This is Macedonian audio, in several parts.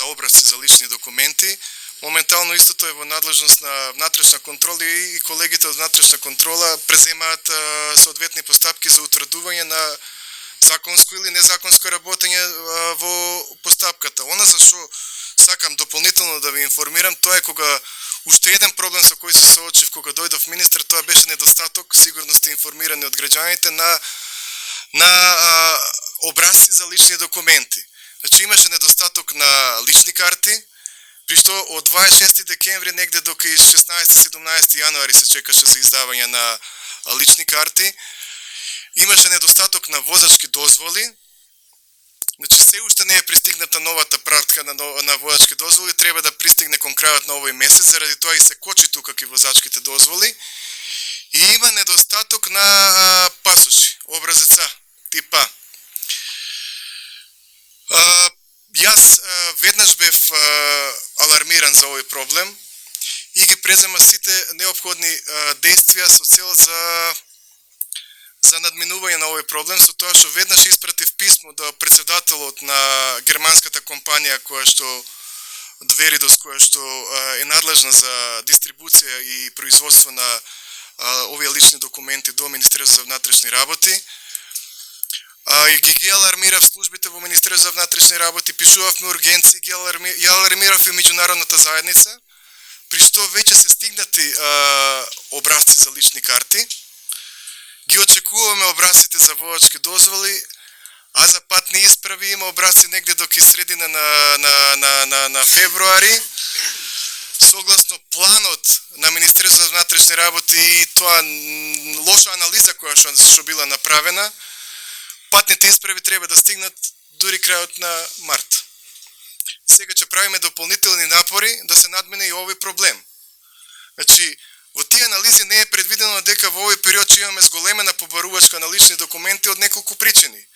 образци за лични документи. Моментално истото е во надлежност на внатрешна контрола и колегите од внатрешна контрола преземаат соодветни постапки за утврдување на законско или незаконско работење во постапката. Она за што сакам дополнително да ви информирам, тоа е кога уште еден проблем со кој се соочив кога дојдов министер, тоа беше недостаток, сигурно сте информирани од граѓаните, на образци за лични документи. Значи имаше недостаток на лични карти, при што од 26 декември негде до кај 16-17 јануари се чекаше за издавање на лични карти. Имаше недостаток на возачки дозволи. Значи се уште не е пристигната новата пратка на возачки дозволи, треба да пристигне кон крајот на овој месец, заради тоа и се кочи тука и возачките дозволи. И има недостаток на пасоши, образец А, тип А. Јас веднаш бев алармиран за овој проблем и ги презема сите неопходни действија со цел за надминување на овој проблем, со тоа што веднаш испратив писмо до председателот на германската компанија која што Дверидос, која што е надлежна за дистрибуција и производство на овие лични документи до Министерството за внатрешни работи. И ги алармирав службите во Министерството за внатрешни работи, пишувавме ургенции, ја алармирав и меѓународната заедница, при што веќе се стигнати образци за лични карти. Ги очекуваме образците за возачки дозволи, а за патни исправи има образци негде до кај средина на февруари. Согласно планот на Министерството за внатрешни работи и тоа лоша анализа која што била направена, патните исправи треба да стигнат дури крајот на март. Сега ќе правиме дополнителни напори да се надмине и овој проблем. Значи, во тие анализи не е предвидено дека во овој период ќе имаме зголемена побарувачка на лични документи од неколку причини.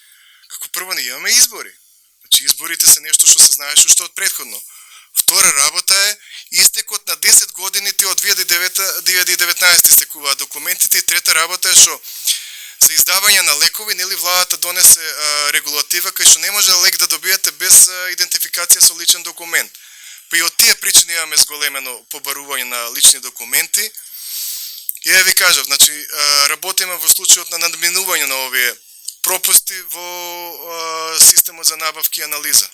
Како прво не имаме избори. Значи, изборите се нешто што се знаеше уште од претходно. Втора работа е истекот на 10 годините од 2019 истекуваат документите и трета работа е што за издавање на лекови, нели владата донесе регулатива кај што не може лек да добиете без идентификација со личен документ. Па и од тие причини имаме зголемено побарување на лични документи. И ја ви кажав, значи работиме во случајот на надминување на овие пропусти во системот за набавки и анализа.